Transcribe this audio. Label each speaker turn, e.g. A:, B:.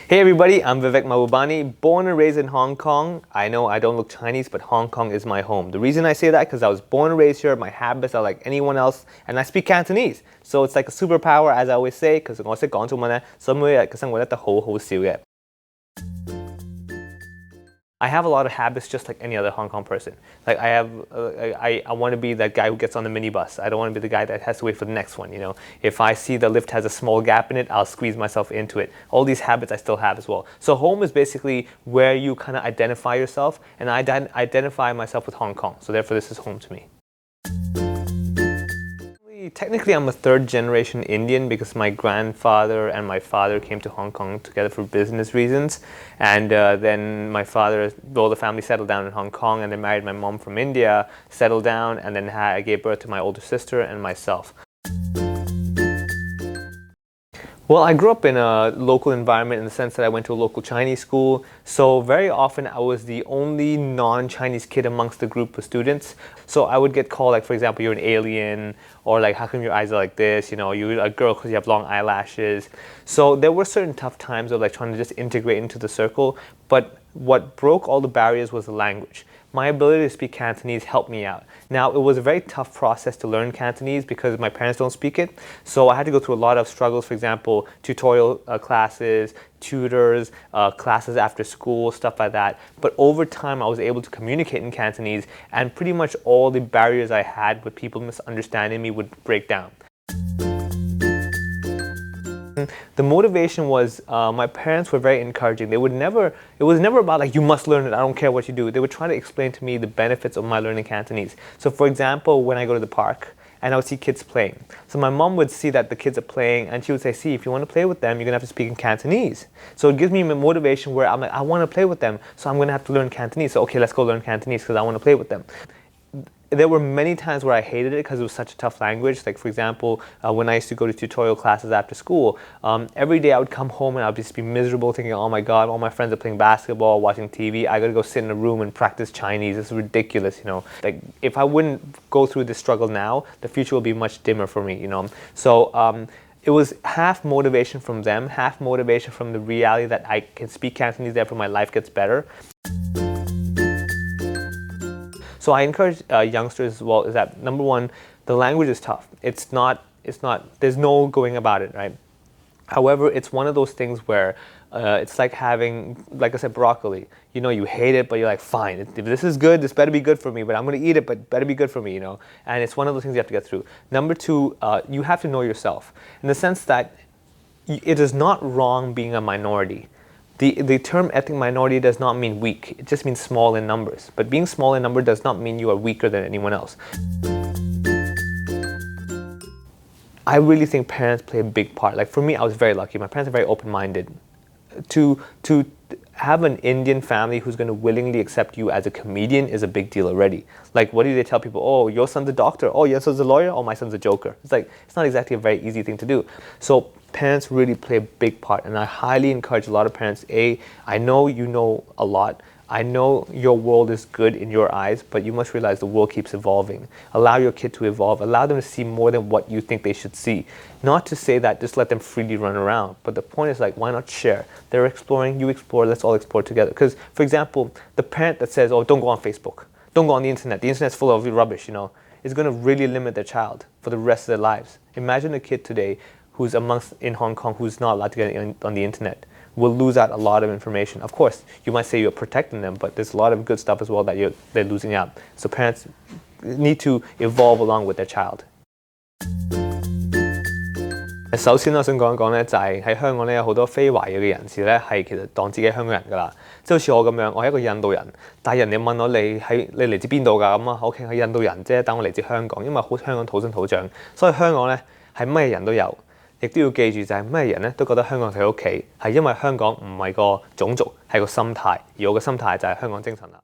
A: Hey everybody, I'm Vivek Mahbubani, born and raised in Hong Kong. I know I don't look Chinese, but Hong Kong is my home. The reason I say that because I was born and raised here, my habits are like anyone else, and I speak Cantonese. So it's like a superpower, as I always say, because 我識講中文咧，所以每日嘅生活咧都好好笑嘅。I have a lot of habits just like any other Hong Kong person. Like I want to be that guy who gets on the minibus. I don't want to be the guy that has to wait for the next one, you know. If I see the lift has a small gap in it, I'll squeeze myself into it. All these habits I still have as well. So home is basically where you kind of identify yourself, and I identify myself with Hong Kong. So therefore this is home to me. Technically, I'm a third generation Indian because my grandfather and my father came to Hong Kong together for business reasons. And then my father, the family settled down in Hong Kong, and they married my mom from India, settled down, and then I gave birth to my older sister and myself. Well, I grew up in a local environment in the sense that I went to a local Chinese school. So very often I was the only non-Chinese kid amongst the group of students. So I would get called, like, for example, you're an alien, or like, how come your eyes are like this? You know, you're a girl because you have long eyelashes. So there were certain tough times of like trying to just integrate into the circle. But what broke all the barriers was the language. My ability to speak Cantonese helped me out. Now, it was a very tough process to learn Cantonese because my parents don't speak it. So I had to go through a lot of struggles, for example, tutorial classes, tutors, classes after school, stuff like that. But over time, I was able to communicate in Cantonese, and pretty much all the barriers I had with people misunderstanding me would break down. The motivation was my parents were very encouraging. It was never about like, you must learn it, I don't care what you do. They would try to explain to me the benefits of my learning Cantonese. So for example, when I go to the park and I would see kids playing. So my mom would see that the kids are playing and she would say, see, if you want to play with them, you're going to have to speak in Cantonese. So it gives me motivation where I'm like, I want to play with them, so I'm going to have to learn Cantonese. So okay, let's go learn Cantonese because I want to play with them. There were many times where I hated it because it was such a tough language. Like for example, when I used to go to tutorial classes after school, every day I would come home and I'd just be miserable thinking, oh my God, all my friends are playing basketball, watching TV. I gotta go sit in a room and practice Chinese. It's ridiculous, you know. Like if I wouldn't go through this struggle now, the future will be much dimmer for me, you know. So it was half motivation from them, half motivation from the reality that I can speak Cantonese, therefore my life gets better. So I encourage youngsters as well is that, number one, the language is tough. It's not, there's no going about it, right? However, it's one of those things where it's like having, like I said, broccoli. You know, you hate it, but you're like, fine, if this is good, this better be good for me, but I'm gonna eat it, but it better be good for me, you know? And it's one of those things you have to get through. Number two, you have to know yourself in the sense that it is not wrong being a minority. The term ethnic minority does not mean weak, it just means small in numbers. But being small in number does not mean you are weaker than anyone else. I really think parents play a big part. Like for me, I was very lucky. My parents are very open-minded. To have an Indian family who's going to willingly accept you as a comedian is a big deal already. Like what do they tell people? Oh, your son's a doctor. Oh, your son's a lawyer. Oh, my son's a joker. It's like, it's not exactly a very easy thing to do. So parents really play a big part, and I highly encourage a lot of parents. I know you know a lot. I know your world is good in your eyes, but you must realize the world keeps evolving. Allow your kid to evolve. Allow them to see more than what you think they should see. Not to say that just let them freely run around, but the point is like, why not share? They're exploring, you explore, let's all explore together. Because, for example, the parent that says, oh, don't go on Facebook, don't go on the internet's full of rubbish, you know, is going to really limit their child for the rest of their lives. Imagine a kid today who's in Hong Kong who's not allowed to get on the internet will lose out a lot of information. Of course, you might say you're protecting them, but there's a lot of good stuff as well that they're losing out. So parents need to evolve along with their child. 首先我想講一講咧，就係喺香港咧有好多非華裔嘅人士咧係其實當自己係香港人㗎啦，即係好似我咁樣，我係一個印度人，但係人哋問我你嚟自邊度㗎咁啊？我係印度人啫，但我嚟自香港，因為香港土生土長，所以香港咧係乜人都有。亦都要記住就係咩人咧都覺得香港係佢屋企，係因為香港唔係個種族，係個心態，而我嘅心態就係香港精神啦。